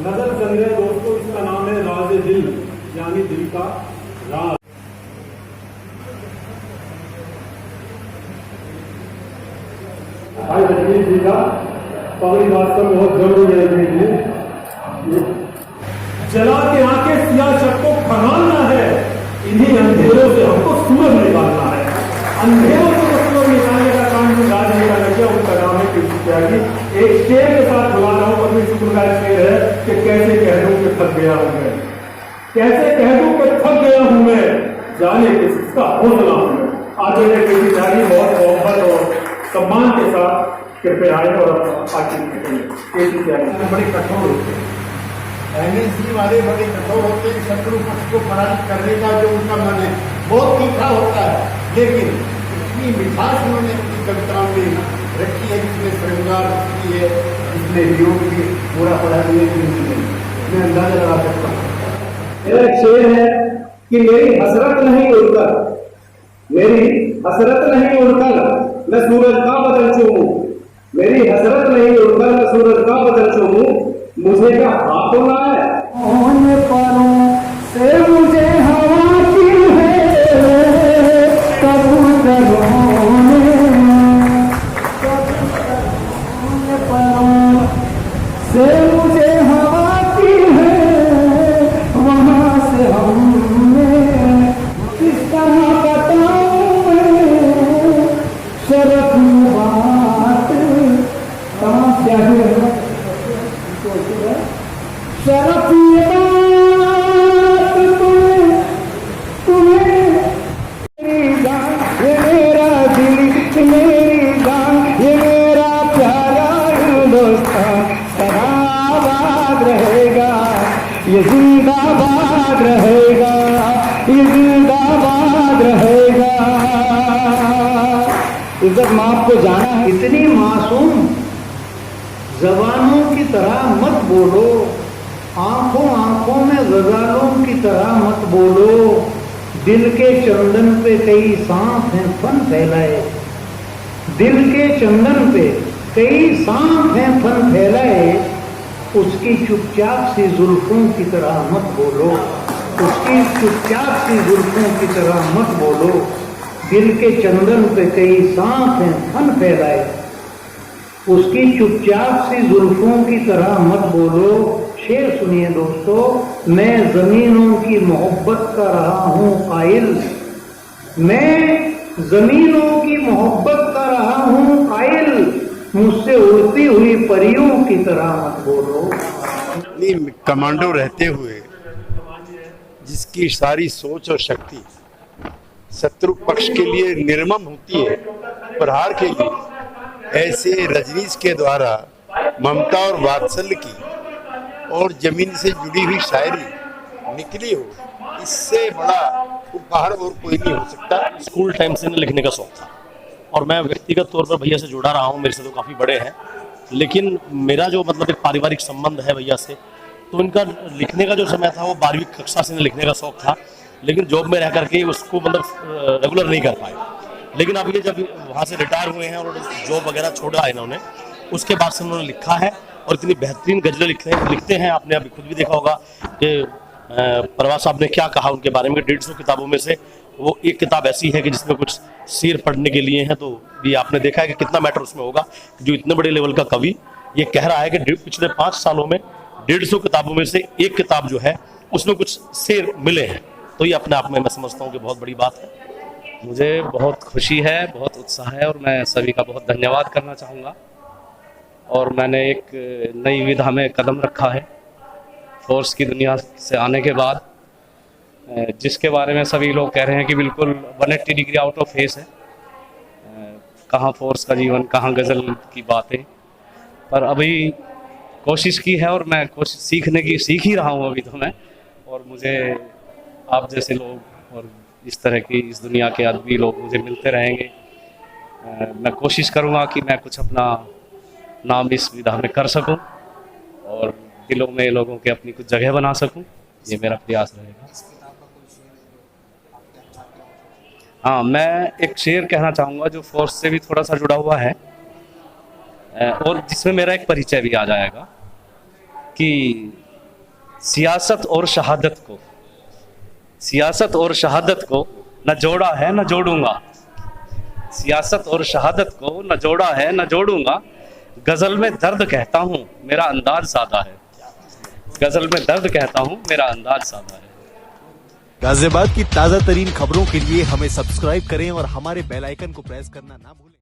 नजर संग्रह दोस्तों, इसका नाम है राज दिल, यानी दिल का राज। भाई रजनीश जी का पगड़ी वास्तव में बहुत जरूरी है। रजनीश जी जला के आंखें सियाह शक को खंगालना है, इन्हीं अंधेरों से हमको सूरज निकालना है। अंधेरों से सूरज निकालने का काम जो राज ने किया, उनका नाम है कृषि त्यागी। एक शेर के साथ बुला रहा हूं, कभी शुक्र का शेर है कि कैसे कह दूं कि थक गया हूं मैं, कैसे कह दूं कि थक गया हूं मैं, जाने किसका हौसला हूं मैं। आज ये कृषि त्यागी बहुत मोहब्बत और सम्मान के साथ कृपया आए और बातचीत करेंगे। कृषि त्यागी बड़े कठोर होते हैं, एनएसजी वाले बड़े कठोर होते हैं। शत्रु पक्ष को पराजित करने का जो उनका मन है बहुत तीखा होता है, लेकिन इतनी मिठास उन्होंने अपनी कविताओं में रखी है, जिसमें श्रृंगार की है, जिसमें वियोग की पूरा पड़ा दिए, मैं अंदाजा लगा सकता हूँ। मेरा एक शेर है कि मेरी हसरत नहीं उड़कर, मेरी हसरत नहीं उड़कर मैं सूरज का बदल चूमूं, मेरी हसरत नहीं उड़कर मैं सूरज का बदल चूमूं, मुझे क्या हाथ होना है परों से मुझे हवा की है, कबूतरों परों से मुझे हवा की है, वहां से हमने किस तरह बताऊं मैं शरफ बात कहाँ क्या है शरफ ये जिंदाबाद रहेगा, ये जिंदाबाद रहेगा। इज्जत माफ को जाना है। इतनी मासूम जबानों की तरह मत बोलो, आंखों आंखों में गजालों की तरह मत बोलो, दिल के चंदन पे कई सांप हैं फन फैलाए, दिल के चंदन पे कई सांप हैं फन फैलाए, उसकी चुपचाप सी जुल्फों की तरह मत बोलो, उसकी चुपचाप सी जुल्फों की तरह मत बोलो, दिल के चंदन पे कई सांप हैं फन फैलाए, उसकी चुपचाप सी जुल्फों की तरह मत बोलो। शेर सुनिए दोस्तों, मैं जमीनों की मोहब्बत का रहा हूं कायल, मैं जमीनों की मोहब्बत का रहा हूं कायल, मुझसे उड़ती हुई परियों की तरह मत बोलो। कमांडो रहते हुए जिसकी सारी सोच और शक्ति शत्रु पक्ष के लिए निर्मम होती है, प्रहार के लिए, ऐसे रजनीश के द्वारा ममता और वात्सल्य की और जमीन से जुड़ी हुई शायरी निकली हो, इससे बड़ा उपहार और कोई नहीं हो सकता। स्कूल टाइम से लिखने का शौक था और मैं व्यक्तिगत तौर पर भैया से जुड़ा रहा हूँ, मेरे से तो काफ़ी बड़े हैं, लेकिन मेरा जो मतलब एक पारिवारिक संबंध है भैया से, तो इनका लिखने का जो समय था वो 12वीं कक्षा से लिखने का शौक था, लेकिन जॉब में रह करके उसको मतलब रेगुलर नहीं कर पाए। लेकिन अब ये जब वहाँ से रिटायर हुए हैं और जॉब वगैरह छोड़ा है इन्होंने, उसके बाद से उन्होंने लिखा है और इतनी बेहतरीन गज़लें लिखते हैं। आपने अभी खुद भी देखा होगा कि परवाज़ साहब ने क्या कहा उनके बारे में, 150 किताबों में से वो एक किताब ऐसी है कि जिसमें कुछ शेर पढ़ने के लिए हैं, तो भी आपने देखा है कि कितना मैटर उसमें होगा। जो इतने बड़े लेवल का कवि ये कह रहा है कि पिछले 5 सालों में 150 किताबों में से एक किताब जो है उसमें कुछ शेर मिले हैं, तो ये अपने आप में मैं समझता हूँ कि बहुत बड़ी बात है। मुझे बहुत खुशी है, बहुत उत्साह है और मैं सभी का बहुत धन्यवाद करना चाहूँगा। और मैंने एक नई विधा में कदम रखा है फोर्स की दुनिया से आने के बाद, जिसके बारे में सभी लोग कह रहे हैं कि बिल्कुल 180 डिग्री आउट ऑफ फेस है। कहाँ फोर्स का जीवन, कहाँ गज़ल की बातें, पर अभी कोशिश की है और मैं कोशिश सीख ही रहा हूँ अभी तो मैं। और मुझे आप जैसे लोग और इस तरह की इस दुनिया के आदमी लोग मुझे मिलते रहेंगे। मैं कोशिश करूँगा कि मैं कुछ अपना नाम इस विधा में कर सकूं और दिलों में लोगों के अपनी कुछ जगह बना सकूं, ये मेरा प्रयास रहेगा। हाँ, मैं एक शेर कहना चाहूँगा जो फोर्स से भी थोड़ा सा जुड़ा हुआ है और जिसमें मेरा एक परिचय भी आ जाएगा कि सियासत और शहादत को न जोड़ा है न जोड़ूंगा, सियासत और शहादत को न जोड़ा है न जोड़ूंगा, गजल में दर्द कहता हूँ मेरा अंदाज सादा है, गजल में दर्द कहता हूँ मेरा अंदाज सादा है। गाजियाबाद की ताजा तरीन खबरों के लिए हमें सब्सक्राइब करें और हमारे बेल आइकन को प्रेस करना ना भूलें।